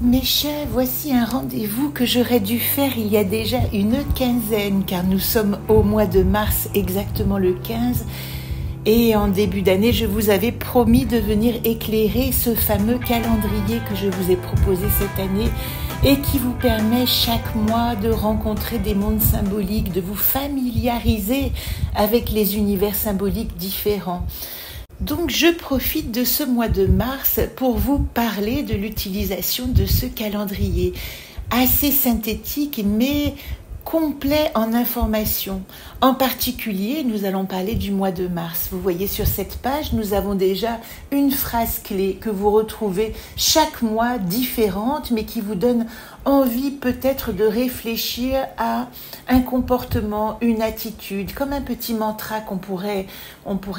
Mes chers, voici un rendez-vous que j'aurais dû faire il y a déjà une quinzaine, car nous sommes au mois de mars, exactement le 15, et en début d'année, je vous avais promis de venir éclairer ce fameux calendrier que je vous ai proposé cette année et qui vous permet chaque mois de rencontrer des mondes symboliques, de vous familiariser avec les univers symboliques différents. Donc je profite de ce mois de mars pour vous parler de l'utilisation de ce calendrier assez synthétique mais complet en informations. En particulier, nous allons parler du mois de mars. Vous voyez sur cette page, nous avons déjà une phrase clé que vous retrouvez chaque mois différente, mais qui vous donne envie peut-être de réfléchir à un comportement, une attitude, comme un petit mantra qu'on pourrait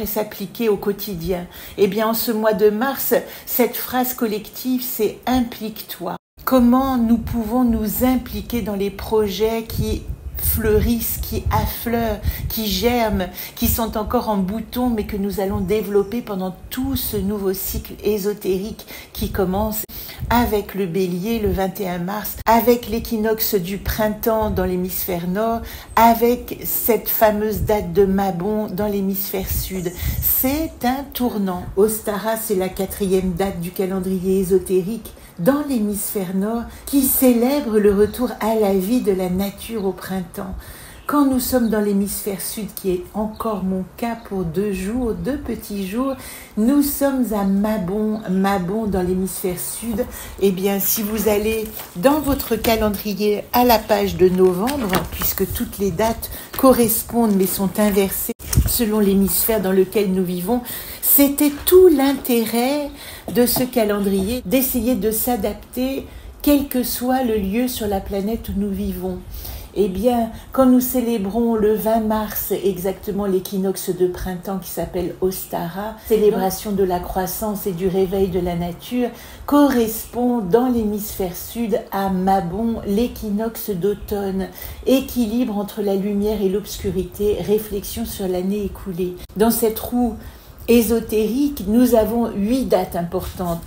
s'appliquer au quotidien. Eh bien, en ce mois de mars, cette phrase collective, c'est « implique-toi ». Comment nous pouvons nous impliquer dans les projets qui fleurissent, qui affleurent, qui germent, qui sont encore en bouton, mais que nous allons développer pendant tout ce nouveau cycle ésotérique qui commence avec le bélier le 21 mars, avec l'équinoxe du printemps dans l'hémisphère nord, avec cette fameuse date de Mabon dans l'hémisphère sud. C'est un tournant. Ostara, c'est la 4e date du calendrier ésotérique dans l'hémisphère nord qui célèbre le retour à la vie de la nature au printemps. Quand nous sommes dans l'hémisphère sud, qui est encore mon cas pour 2 petits jours, nous sommes à Mabon dans l'hémisphère sud. Eh bien, si vous allez dans votre calendrier à la page de novembre, puisque toutes les dates correspondent mais sont inversées selon l'hémisphère dans lequel nous vivons, c'était tout l'intérêt de ce calendrier, d'essayer de s'adapter quel que soit le lieu sur la planète où nous vivons. Eh bien, quand nous célébrons le 20 mars exactement l'équinoxe de printemps qui s'appelle Ostara, célébration de la croissance et du réveil de la nature, correspond dans l'hémisphère sud à Mabon, l'équinoxe d'automne, équilibre entre la lumière et l'obscurité, réflexion sur l'année écoulée. Dans cette roue ésotérique, nous avons 8 dates importantes.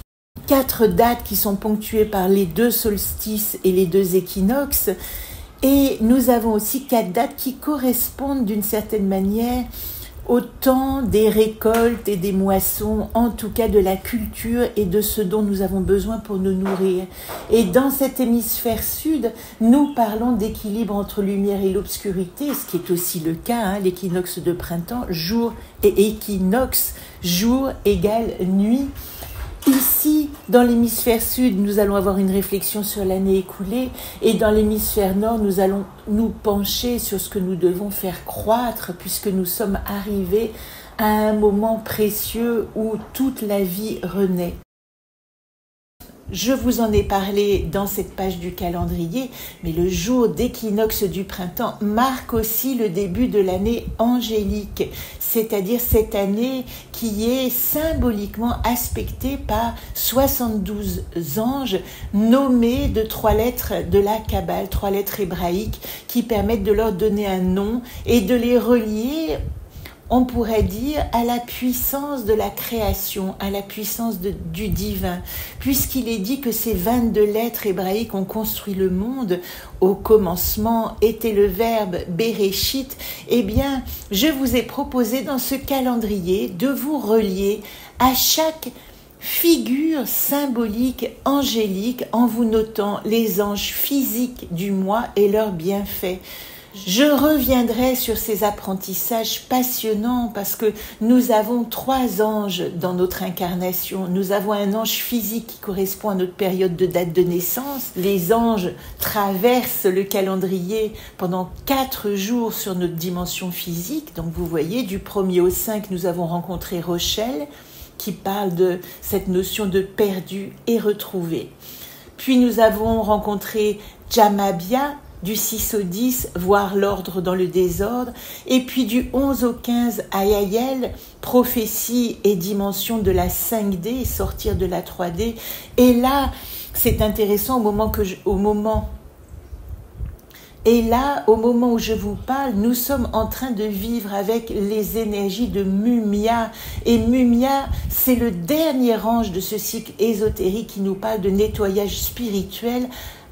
4 dates qui sont ponctuées par les 2 solstices et les 2 équinoxes. Et nous avons aussi 4 dates qui correspondent d'une certaine manière au temps des récoltes et des moissons, en tout cas de la culture et de ce dont nous avons besoin pour nous nourrir. Et dans cet hémisphère sud, nous parlons d'équilibre entre lumière et l'obscurité, ce qui est aussi le cas, l'équinoxe de printemps, jour et équinoxe, jour égale nuit. Ici, dans l'hémisphère sud, nous allons avoir une réflexion sur l'année écoulée et dans l'hémisphère nord, nous allons nous pencher sur ce que nous devons faire croître puisque nous sommes arrivés à un moment précieux où toute la vie renaît. Je vous en ai parlé dans cette page du calendrier, mais le jour d'équinoxe du printemps marque aussi le début de l'année angélique, c'est-à-dire cette année qui est symboliquement aspectée par 72 anges nommés de 3 lettres de la Kabbale, 3 lettres hébraïques qui permettent de leur donner un nom et de les relier, on pourrait dire, à la puissance de la création, à la puissance du divin, puisqu'il est dit que ces 22 lettres hébraïques ont construit le monde. Au commencement était le verbe Bereshit. Eh bien, je vous ai proposé dans ce calendrier de vous relier à chaque figure symbolique angélique en vous notant les anges physiques du mois et leurs bienfaits. Je reviendrai sur ces apprentissages passionnants parce que nous avons 3 anges dans notre incarnation. Nous avons un ange physique qui correspond à notre période de date de naissance. Les anges traversent le calendrier pendant 4 jours sur notre dimension physique. Donc vous voyez, du 1er au 5, nous avons rencontré Rochelle qui parle de cette notion de perdu et retrouvé. Puis nous avons rencontré Jamabia, du 6 au 10, voir l'ordre dans le désordre, et puis du 11 au 15, Ayael, prophétie et dimension de la 5D, sortir de la 3D. Et là, c'est intéressant au moment Et là, au moment où je vous parle, nous sommes en train de vivre avec les énergies de Mumia. Et Mumia, c'est le dernier ange de ce cycle ésotérique qui nous parle de nettoyage spirituel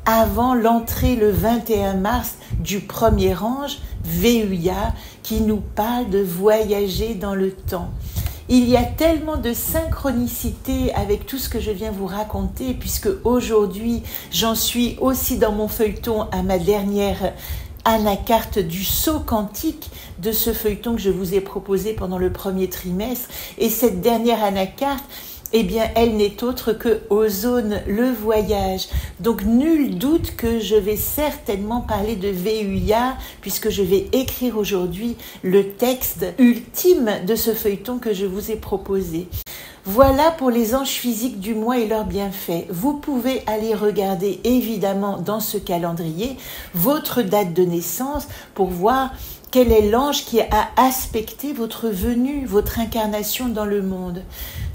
avant l'entrée le 21 mars du premier ange, Veuya, qui nous parle de voyager dans le temps. Il y a tellement de synchronicité avec tout ce que je viens vous raconter, puisque aujourd'hui, j'en suis aussi dans mon feuilleton à ma dernière anacarte du saut quantique de ce feuilleton que je vous ai proposé pendant le premier trimestre. Et cette dernière anacarte, eh bien, elle n'est autre que Ozone, le voyage. Donc, nul doute que je vais certainement parler de Veuya, puisque je vais écrire aujourd'hui le texte ultime de ce feuilleton que je vous ai proposé. Voilà pour les anges physiques du mois et leurs bienfaits. Vous pouvez aller regarder évidemment dans ce calendrier votre date de naissance pour voir quel est l'ange qui a aspecté votre venue, votre incarnation dans le monde.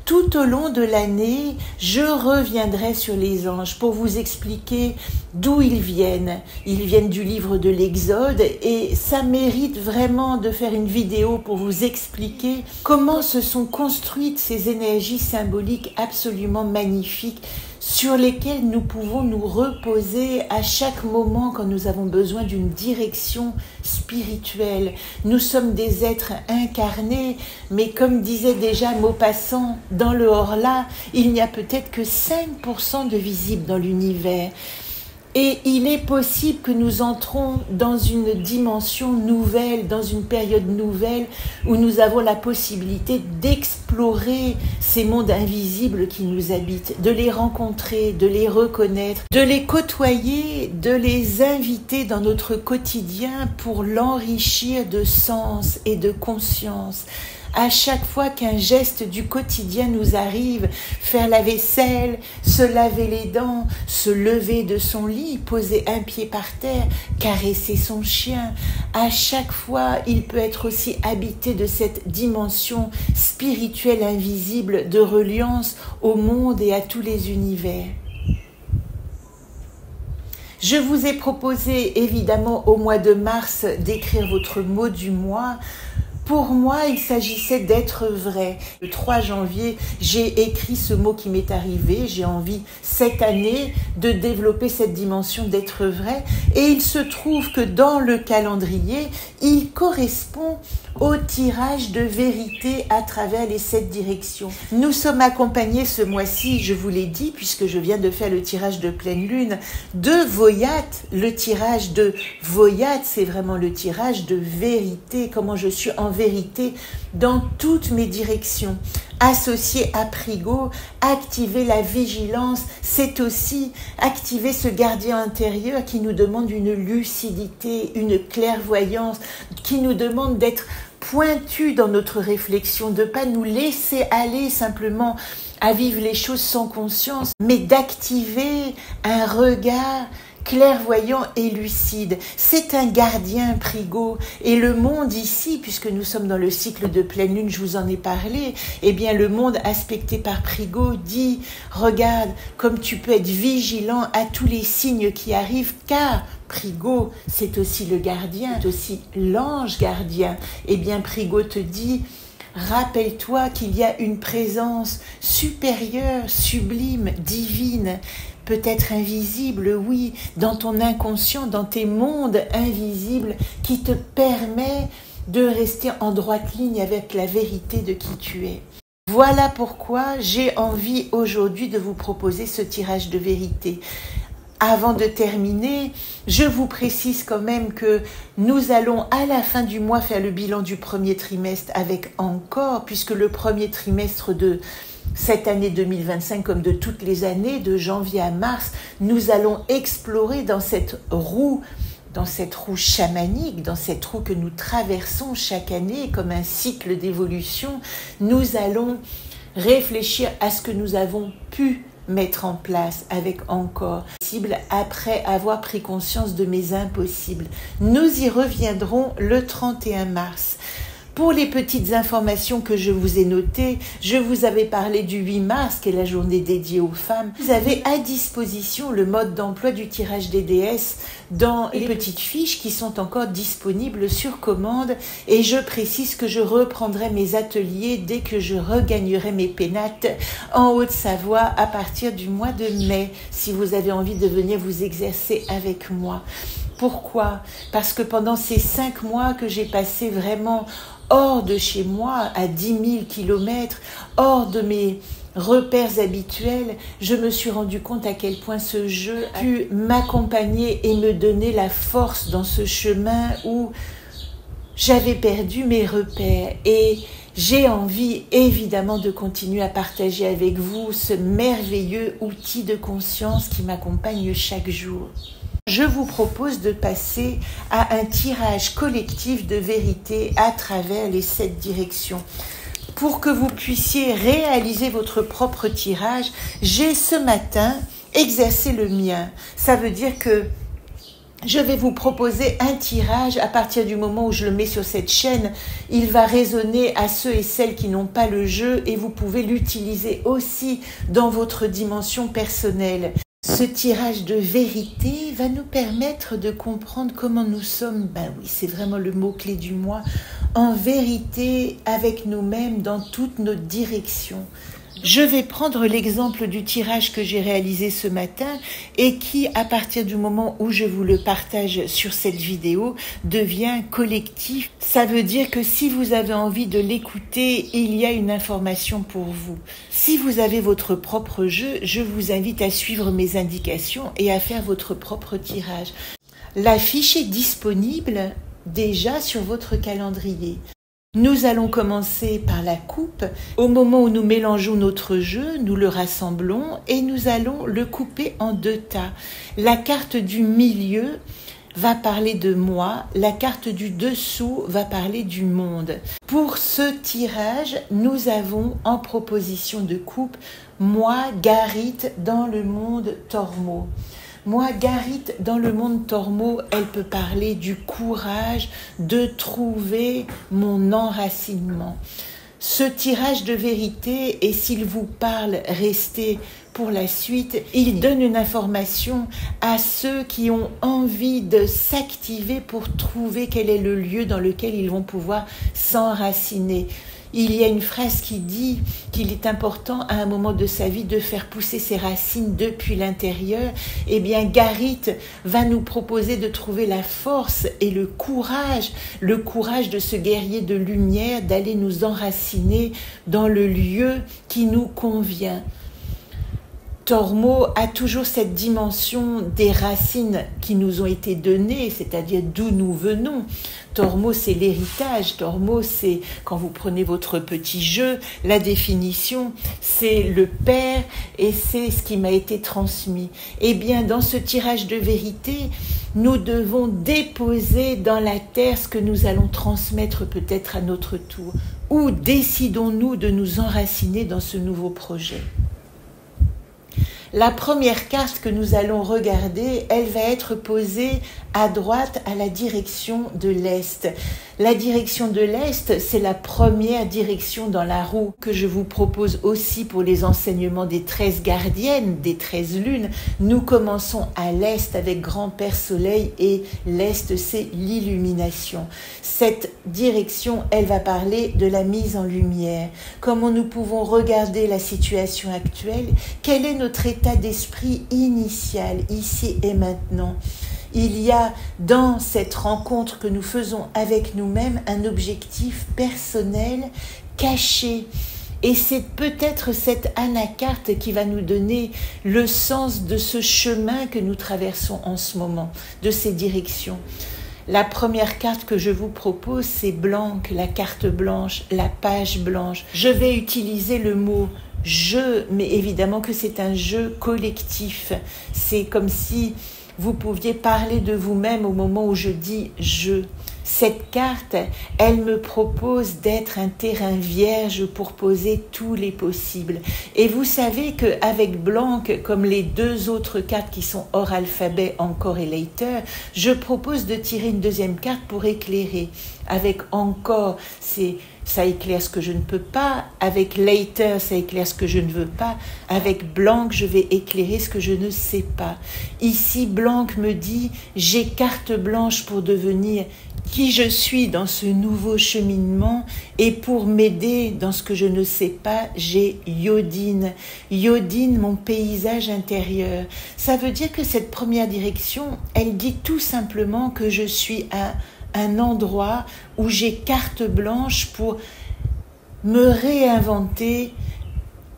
Tout au long de l'année, je reviendrai sur les anges pour vous expliquer d'où ils viennent. Ils viennent du livre de l'Exode et ça mérite vraiment de faire une vidéo pour vous expliquer comment se sont construites ces énergies symboliques absolument magnifiques sur lesquelles nous pouvons nous reposer à chaque moment quand nous avons besoin d'une direction spirituelle. Nous sommes des êtres incarnés, mais comme disait déjà Maupassant dans le Horla, il n'y a peut-être que 5% de visible dans l'univers. Et il est possible que nous entrons dans une dimension nouvelle, dans une période nouvelle où nous avons la possibilité d'explorer ces mondes invisibles qui nous habitent, de les rencontrer, de les reconnaître, de les côtoyer, de les inviter dans notre quotidien pour l'enrichir de sens et de conscience. À chaque fois qu'un geste du quotidien nous arrive, faire la vaisselle, se laver les dents, se lever de son lit, poser un pied par terre, caresser son chien, à chaque fois, il peut être aussi habité de cette dimension spirituelle invisible de reliance au monde et à tous les univers. Je vous ai proposé évidemment au mois de mars d'écrire votre mot du mois. Pour moi, il s'agissait d'être vrai. Le 3 janvier, j'ai écrit ce mot qui m'est arrivé. J'ai envie, cette année, de développer cette dimension d'être vrai. Et il se trouve que dans le calendrier, il correspond au tirage de vérité à travers les 7 directions. Nous sommes accompagnés ce mois-ci, je vous l'ai dit, puisque je viens de faire le tirage de pleine lune, de Voyat. Le tirage de Voyat, c'est vraiment le tirage de vérité, comment je suis en vérité dans toutes mes directions. Associé à Prigo, activer la vigilance, c'est aussi activer ce gardien intérieur qui nous demande une lucidité, une clairvoyance, qui nous demande d'être pointu dans notre réflexion, de ne pas nous laisser aller simplement à vivre les choses sans conscience, mais d'activer un regard clairvoyant et lucide. C'est un gardien, Prigo. Et le monde ici, puisque nous sommes dans le cycle de pleine lune, je vous en ai parlé, eh bien le monde aspecté par Prigo dit, regarde, comme tu peux être vigilant à tous les signes qui arrivent, car Prigo, c'est aussi le gardien, c'est aussi l'ange gardien. Eh bien Prigo te dit, rappelle-toi qu'il y a une présence supérieure, sublime, divine, peut-être invisible, oui, dans ton inconscient, dans tes mondes invisibles, qui te permet de rester en droite ligne avec la vérité de qui tu es. Voilà pourquoi j'ai envie aujourd'hui de vous proposer ce tirage de vérité. Avant de terminer, je vous précise quand même que nous allons à la fin du mois faire le bilan du premier trimestre avec Encore, puisque le premier trimestre de cette année 2025, comme de toutes les années, de janvier à mars, nous allons explorer dans cette roue chamanique, dans cette roue que nous traversons chaque année comme un cycle d'évolution. Nous allons réfléchir à ce que nous avons pu mettre en place avec Encore, après avoir pris conscience de mes impossibles. Nous y reviendrons le 31 mars. Pour les petites informations que je vous ai notées, je vous avais parlé du 8 mars, qui est la journée dédiée aux femmes. Vous avez à disposition le mode d'emploi du tirage des déesses dans les petites fiches qui sont encore disponibles sur commande. Et je précise que je reprendrai mes ateliers dès que je regagnerai mes pénates en Haute-Savoie à partir du mois de mai, si vous avez envie de venir vous exercer avec moi. Pourquoi? Parce que pendant ces 5 mois que j'ai passé vraiment hors de chez moi, à 10 000 kilomètres, hors de mes repères habituels, je me suis rendu compte à quel point ce jeu a pu m'accompagner et me donner la force dans ce chemin où j'avais perdu mes repères. Et j'ai envie évidemment de continuer à partager avec vous ce merveilleux outil de conscience qui m'accompagne chaque jour. Je vous propose de passer à un tirage collectif de vérité à travers les 7 directions. Pour que vous puissiez réaliser votre propre tirage, j'ai ce matin exercé le mien. Ça veut dire que je vais vous proposer un tirage à partir du moment où je le mets sur cette chaîne. Il va résonner à ceux et celles qui n'ont pas le jeu et vous pouvez l'utiliser aussi dans votre dimension personnelle. Ce tirage de vérité va nous permettre de comprendre comment nous sommes, ben oui, c'est vraiment le mot-clé du mois, en vérité avec nous-mêmes dans toutes nos directions. Je vais prendre l'exemple du tirage que j'ai réalisé ce matin et qui, à partir du moment où je vous le partage sur cette vidéo, devient collectif. Ça veut dire que si vous avez envie de l'écouter, il y a une information pour vous. Si vous avez votre propre jeu, je vous invite à suivre mes indications et à faire votre propre tirage. La fiche est disponible déjà sur votre calendrier. Nous allons commencer par la coupe. Au moment où nous mélangeons notre jeu, nous le rassemblons et nous allons le couper en 2 tas. La carte du milieu va parler de moi, la carte du dessous va parler du monde. Pour ce tirage, nous avons en proposition de coupe moi, Garit, dans le monde Tormo. Moi, Garit, dans le monde Tormo, elle peut parler du courage de trouver mon enracinement. Ce tirage de vérité, et s'il vous parle, restez pour la suite, il donne une information à ceux qui ont envie de s'activer pour trouver quel est le lieu dans lequel ils vont pouvoir s'enraciner. Il y a une phrase qui dit qu'il est important à un moment de sa vie de faire pousser ses racines depuis l'intérieur. Eh bien, Garit va nous proposer de trouver la force et le courage de ce guerrier de lumière, d'aller nous enraciner dans le lieu qui nous convient. Tormo a toujours cette dimension des racines qui nous ont été données, c'est-à-dire d'où nous venons. Tormo, c'est l'héritage. Tormo, c'est, quand vous prenez votre petit jeu, la définition, c'est le père et c'est ce qui m'a été transmis. Eh bien, dans ce tirage de vérité, nous devons déposer dans la terre ce que nous allons transmettre peut-être à notre tour. Où décidons-nous de nous enraciner dans ce nouveau projet ? La première carte que nous allons regarder, elle va être posée à droite à la direction de l'Est. La direction de l'Est, c'est la première direction dans la roue que je vous propose aussi pour les enseignements des 13 gardiennes, des 13 lunes. Nous commençons à l'Est avec Grand-Père Soleil et l'Est, c'est l'illumination. Cette direction, elle va parler de la mise en lumière. Comment nous pouvons regarder la situation actuelle? Quel est notre état d'esprit initial, ici et maintenant? Il y a dans cette rencontre que nous faisons avec nous-mêmes un objectif personnel caché. Et c'est peut-être cette anacarte qui va nous donner le sens de ce chemin que nous traversons en ce moment, de ces directions. La première carte que je vous propose, c'est blanc, la carte blanche, la page blanche. Je vais utiliser le mot « jeu », mais évidemment que c'est un jeu collectif. C'est comme si vous pouviez parler de vous-même au moment où je dis « je ». Cette carte, elle me propose d'être un terrain vierge pour poser tous les possibles. Et vous savez qu'avec Blanc, comme les deux autres cartes qui sont hors alphabet, Encore et Later, je propose de tirer une deuxième carte pour éclairer. Avec Encore, ça éclaire ce que je ne peux pas. Avec Later, ça éclaire ce que je ne veux pas. Avec Blanc, je vais éclairer ce que je ne sais pas. Ici, Blanc me dit, j'ai carte blanche pour devenir qui je suis dans ce nouveau cheminement, et pour m'aider dans ce que je ne sais pas, j'ai Yodine. Yodine, mon paysage intérieur. Ça veut dire que cette première direction, elle dit tout simplement que je suis à un endroit où j'ai carte blanche pour me réinventer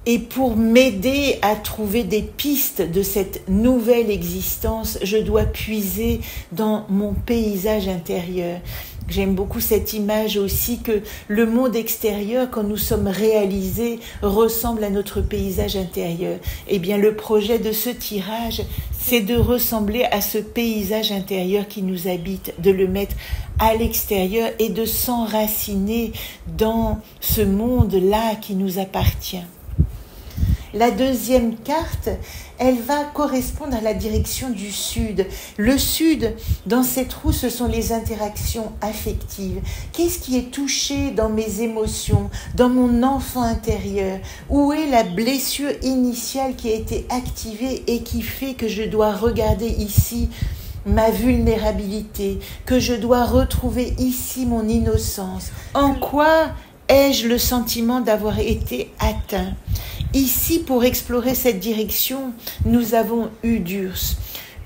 et pour m'aider à trouver des pistes de cette nouvelle existence. Je dois puiser dans mon paysage intérieur. J'aime beaucoup cette image aussi que le monde extérieur, quand nous sommes réalisés, ressemble à notre paysage intérieur. Eh bien, le projet de ce tirage, c'est de ressembler à ce paysage intérieur qui nous habite, de le mettre à l'extérieur et de s'enraciner dans ce monde-là qui nous appartient. La deuxième carte, elle va correspondre à la direction du sud. Le sud, dans cette roue, ce sont les interactions affectives. Qu'est-ce qui est touché dans mes émotions, dans mon enfant intérieur? Où est la blessure initiale qui a été activée et qui fait que je dois regarder ici ma vulnérabilité, que je dois retrouver ici mon innocence? En quoi ai-je le sentiment d'avoir été atteint? Ici, pour explorer cette direction, nous avons Udurs.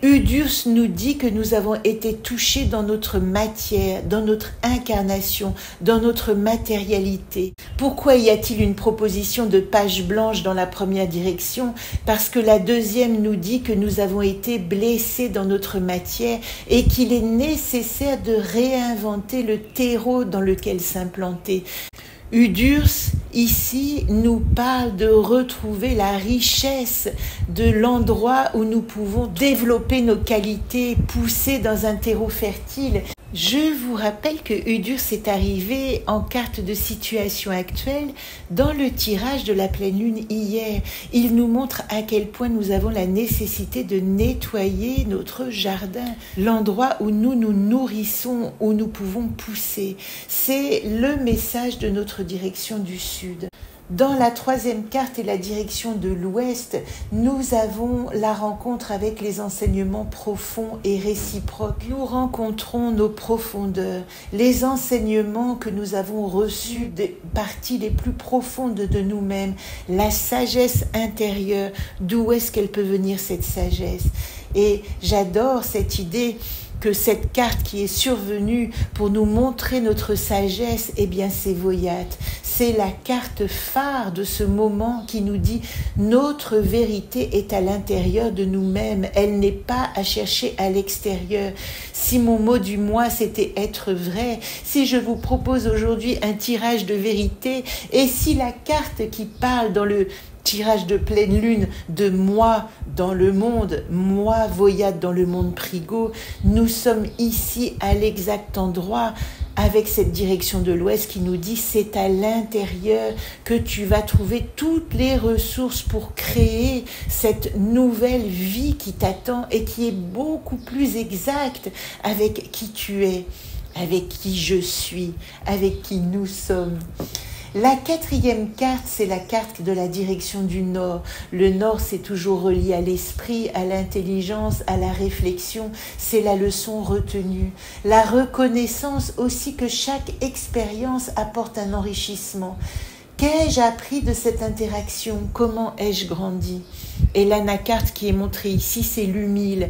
Udurs nous dit que nous avons été touchés dans notre matière, dans notre incarnation, dans notre matérialité. Pourquoi y a-t-il une proposition de page blanche dans la première direction? Parce que la deuxième nous dit que nous avons été blessés dans notre matière et qu'il est nécessaire de réinventer le terreau dans lequel s'implanter. Udurs, ici, nous parle de retrouver la richesse de l'endroit où nous pouvons développer nos qualités, pousser dans un terreau fertile. Je vous rappelle que Udurs est arrivé en carte de situation actuelle dans le tirage de la pleine lune hier. Il nous montre à quel point nous avons la nécessité de nettoyer notre jardin, l'endroit où nous nous nourrissons, où nous pouvons pousser. C'est le message de notre direction du sud. Dans la troisième carte et la direction de l'ouest, nous avons la rencontre avec les enseignements profonds et réciproques. Nous rencontrons nos profondeurs, les enseignements que nous avons reçus des parties les plus profondes de nous-mêmes, la sagesse intérieure, d'où est-ce qu'elle peut venir cette sagesse? Et j'adore cette idée que cette carte qui est survenue pour nous montrer notre sagesse, eh bien c'est Voyat. C'est la carte phare de ce moment qui nous dit notre vérité est à l'intérieur de nous-mêmes, elle n'est pas à chercher à l'extérieur. Si mon mot du mois c'était être vrai, si je vous propose aujourd'hui un tirage de vérité, et si la carte qui parle dans le tirage de pleine lune de moi dans le monde, moi Voyat dans le monde Prigo, nous sommes ici à l'exact endroit avec cette direction de l'ouest qui nous dit c'est à l'intérieur que tu vas trouver toutes les ressources pour créer cette nouvelle vie qui t'attend et qui est beaucoup plus exacte avec qui tu es, avec qui je suis, avec qui nous sommes. La quatrième carte, c'est la carte de la direction du nord. Le nord, c'est toujours relié à l'esprit, à l'intelligence, à la réflexion. C'est la leçon retenue. La reconnaissance aussi que chaque expérience apporte un enrichissement. Qu'ai-je appris de cette interaction? Comment ai-je grandi? Et l'anacarte qui est montrée ici, c'est l'humile.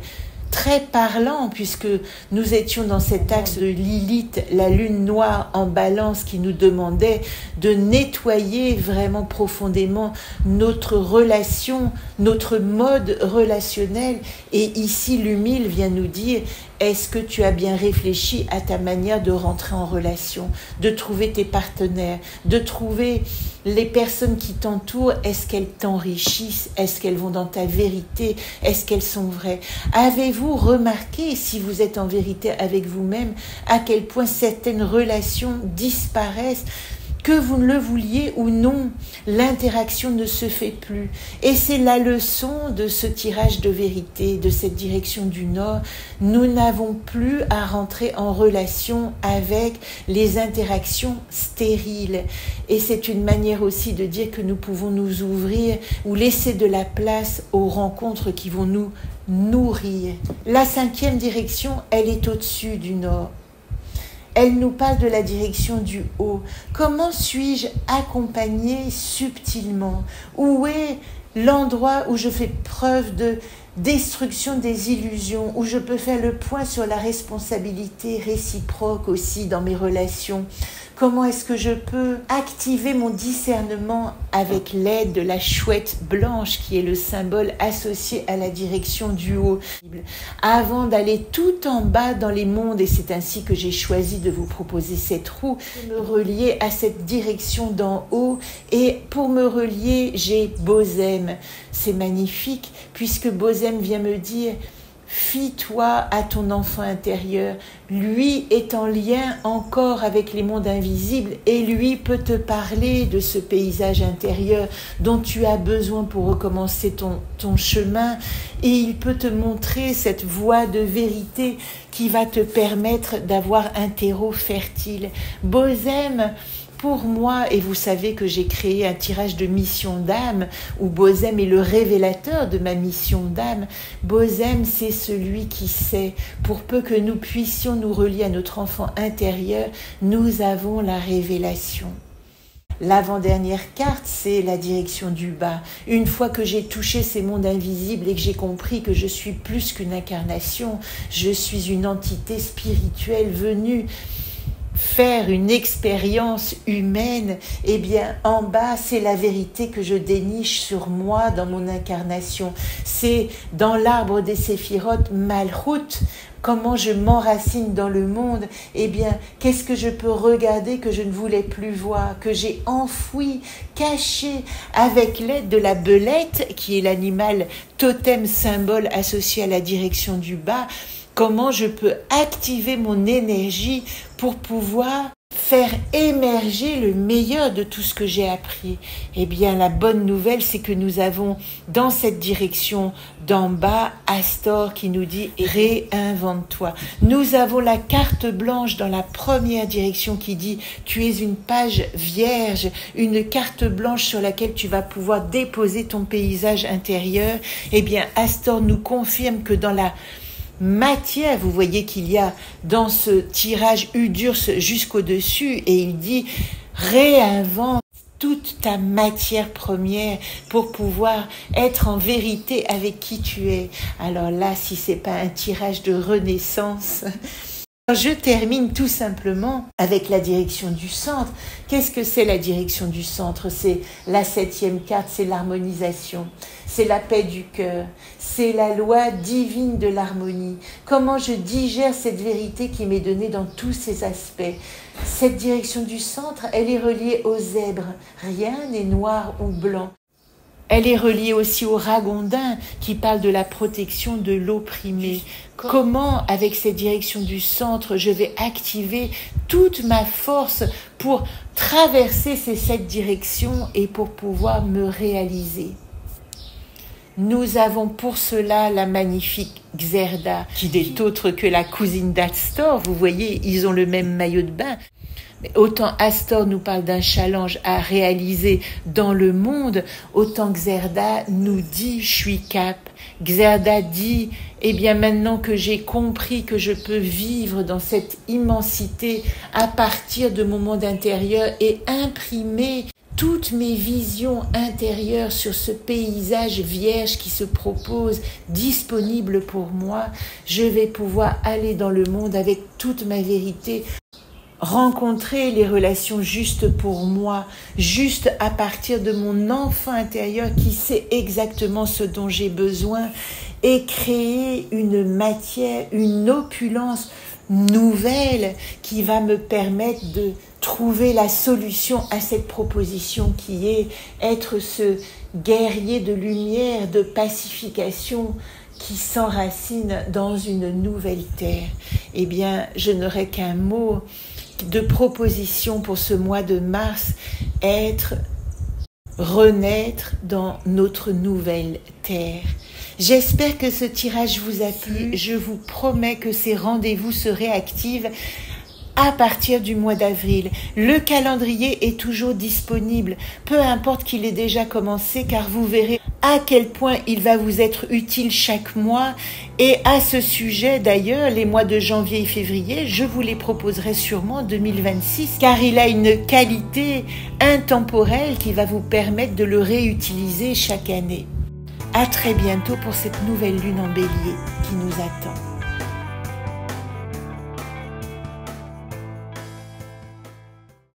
Très parlant, puisque nous étions dans cet axe de Lilith, la lune noire en balance, qui nous demandait de nettoyer vraiment profondément notre relation, notre mode relationnel. Et ici, l'humile vient nous dire, est-ce que tu as bien réfléchi à ta manière de rentrer en relation, de trouver tes partenaires, de trouver Les personnes qui t'entourent, est-ce qu'elles t'enrichissent? Est-ce qu'elles vont dans ta vérité? Est-ce qu'elles sont vraies? Avez-vous remarqué, si vous êtes en vérité avec vous-même, à quel point certaines relations disparaissent? Que vous ne le vouliez ou non, l'interaction ne se fait plus. Et c'est la leçon de ce tirage de vérité, de cette direction du Nord. Nous n'avons plus à rentrer en relation avec les interactions stériles. Et c'est une manière aussi de dire que nous pouvons nous ouvrir ou laisser de la place aux rencontres qui vont nous nourrir. La 5e direction, elle est au-dessus du Nord. Elle nous parle de la direction du haut. Comment suis-je accompagnée subtilement? Où est l'endroit où je fais preuve de destruction des illusions, où je peux faire le point sur la responsabilité réciproque aussi dans mes relations? Comment est-ce que je peux activer mon discernement avec l'aide de la chouette blanche qui est le symbole associé à la direction du haut, avant d'aller tout en bas dans les mondes? Et c'est ainsi que j'ai choisi de vous proposer cette roue, de me relier à cette direction d'en haut. Et pour me relier, j'ai Bozem. C'est magnifique puisque Bozem vient me dire: fie-toi à ton enfant intérieur. Lui est en lien encore avec les mondes invisibles et lui peut te parler de ce paysage intérieur dont tu as besoin pour recommencer ton chemin, et il peut te montrer cette voie de vérité qui va te permettre d'avoir un terreau fertile. Bozem, pour moi, et vous savez que j'ai créé un tirage de mission d'âme où Bozem est le révélateur de ma mission d'âme. Bozem, c'est celui qui sait. Pour peu que nous puissions nous relier à notre enfant intérieur, nous avons la révélation. L'avant-dernière carte, c'est la direction du bas. Une fois que j'ai touché ces mondes invisibles et que j'ai compris que je suis plus qu'une incarnation, je suis une entité spirituelle venue faire une expérience humaine, eh bien, en bas, c'est la vérité que je déniche sur moi dans mon incarnation. C'est dans l'arbre des séphirotes, Malchut, comment je m'enracine dans le monde. Eh bien, qu'est-ce que je peux regarder que je ne voulais plus voir, que j'ai enfoui, caché, avec l'aide de la belette, qui est l'animal totem symbole associé à la direction du bas? Comment je peux activer mon énergie pour pouvoir faire émerger le meilleur de tout ce que j'ai appris? Eh bien, la bonne nouvelle, c'est que nous avons dans cette direction d'en bas Astor qui nous dit « réinvente-toi ». Nous avons la carte blanche dans la première direction qui dit « tu es une page vierge », une carte blanche sur laquelle tu vas pouvoir déposer ton paysage intérieur. Eh bien, Astor nous confirme que dans la matière, vous voyez qu'il y a dans ce tirage Udurs jusqu'au-dessus, et il dit réinvente toute ta matière première pour pouvoir être en vérité avec qui tu es. Alors là, si c'est pas un tirage de renaissance. Je termine tout simplement avec la direction du centre. Qu'est-ce que c'est la direction du centre? C'est la 7e carte, c'est l'harmonisation, c'est la paix du cœur, c'est la loi divine de l'harmonie. Comment je digère cette vérité qui m'est donnée dans tous ses aspects? Cette direction du centre, elle est reliée au zèbre. Rien n'est noir ou blanc. Elle est reliée aussi au ragondin qui parle de la protection de l'opprimé. Comment, avec cette direction du centre, je vais activer toute ma force pour traverser ces 7 directions et pour pouvoir me réaliser. Nous avons pour cela la magnifique Xerda, qui n'est autre que la cousine d'Astor. Vous voyez, ils ont le même maillot de bain. Mais autant Astor nous parle d'un challenge à réaliser dans le monde, autant Xerda nous dit « je suis cap ». Xerda dit « eh bien maintenant que j'ai compris que je peux vivre dans cette immensité à partir de mon monde intérieur et imprimer toutes mes visions intérieures sur ce paysage vierge qui se propose, disponible pour moi, je vais pouvoir aller dans le monde avec toute ma vérité, rencontrer les relations justes pour moi, juste à partir de mon enfant intérieur qui sait exactement ce dont j'ai besoin, et créer une matière, une opulence nouvelle qui va me permettre de trouver la solution à cette proposition qui est être ce guerrier de lumière, de pacification qui s'enracine dans une nouvelle terre. Eh bien, je n'aurai qu'un mot de proposition pour ce mois de mars, renaître dans notre nouvelle terre. J'espère que ce tirage vous a plu. Je vous promets que ces rendez-vous se réactivent à partir du mois d'avril. Le calendrier est toujours disponible, peu importe qu'il ait déjà commencé, car vous verrez à quel point il va vous être utile chaque mois. Et à ce sujet, d'ailleurs, les mois de janvier et février, je vous les proposerai sûrement en 2026, car il a une qualité intemporelle qui va vous permettre de le réutiliser chaque année. À très bientôt pour cette nouvelle lune en bélier qui nous attend.